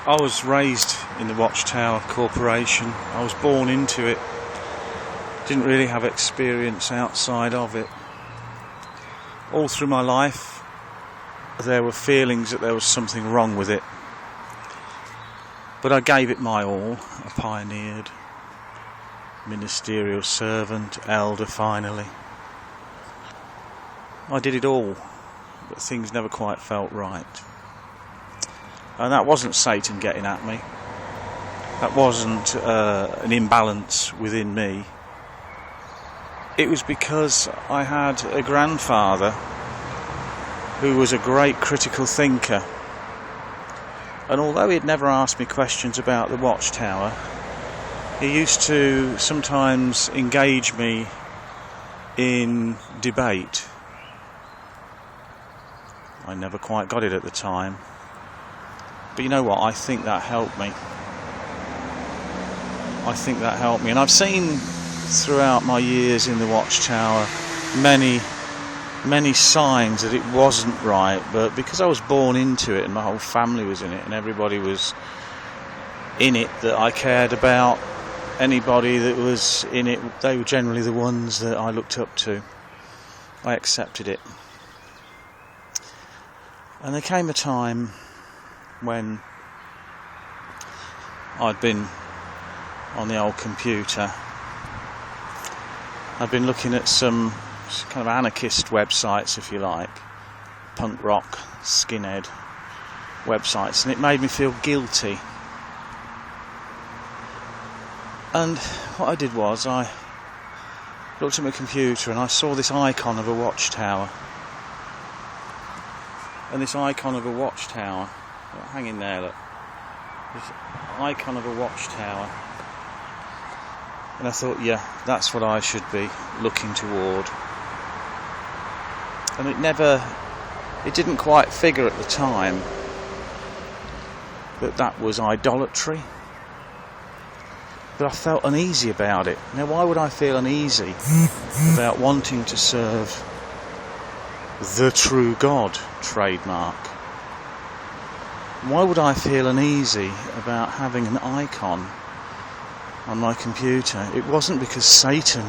I was raised in the Watchtower Corporation. I was born into it. Didn't really have experience outside of it. All through my life, there were feelings that there was something wrong with it. But I gave it my all. I pioneered, ministerial servant, elder finally. I did it all, but things never quite felt right. And that wasn't Satan getting at me. That wasn't an imbalance within me. It was because I had a grandfather who was a great critical thinker. And although he'd never asked me questions about the Watchtower, he used to sometimes engage me in debate. I never quite got it at the time. But you know what? I think that helped me. And I've seen throughout my years in the Watchtower many signs that it wasn't right, but because I was born into it and my whole family was in it and everybody was in it that I cared about, anybody that was in it, they were generally the ones that I looked up to. I accepted it. And there came a time when I'd been on the old computer. I'd been looking at some kind of anarchist websites, if you like, punk rock, skinhead websites, and it made me feel guilty. And what I did was I looked at my computer and I saw this icon of a watchtower. And this icon of a watchtower, hang in there, look. This icon of a watchtower. And I thought, yeah, that's what I should be looking toward. And it didn't quite figure at the time that was idolatry. But I felt uneasy about it. Now, why would I feel uneasy about wanting to serve the true God trademark? Why would I feel uneasy about having an icon on my computer? It wasn't because Satan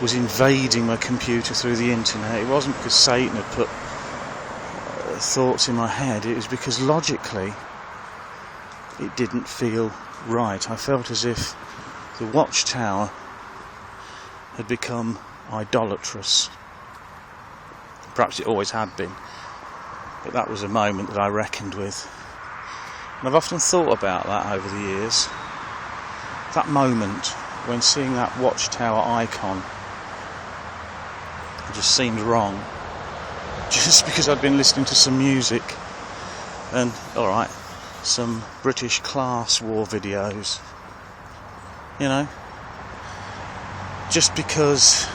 was invading my computer through the internet. It wasn't because Satan had put thoughts in my head. It was because logically it didn't feel right. I felt as if the Watchtower had become idolatrous. Perhaps it always had been, but that was a moment that I reckoned with. And I've often thought about that over the years. That moment when seeing that Watchtower icon just seemed wrong, just because I'd been listening to some music and, alright, some British class war videos, you know, just because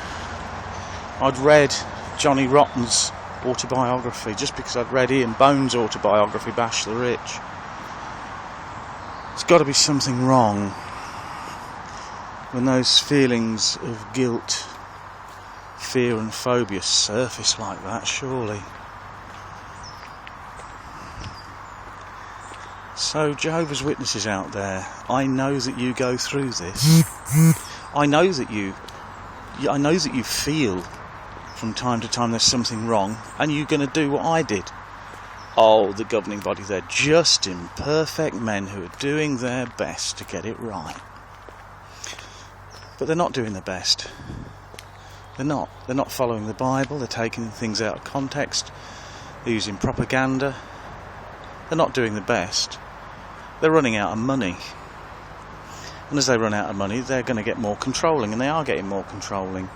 I'd read Johnny Rotten's autobiography, just because I'd read Ian Bone's autobiography, Bash the Rich. There's got to be something wrong when those feelings of guilt, fear and phobia surface like that, surely. So, Jehovah's Witnesses out there, I know that you go through this. I know that you feel from time to time there's something wrong, and you're going to do what I did. Oh, the governing body, they're just imperfect men who are doing their best to get it right. But they're not doing their best. They're not following the Bible. They're taking things out of context. They're using propaganda. They're not doing the best. They're running out of money. And as they run out of money, they're going to get more controlling, and they are getting more controlling.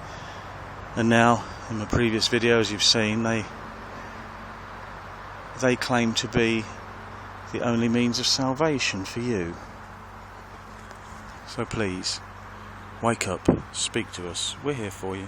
And now, in my previous videos you've seen, they claim to be the only means of salvation for you. So please, wake up, speak to us, we're here for you.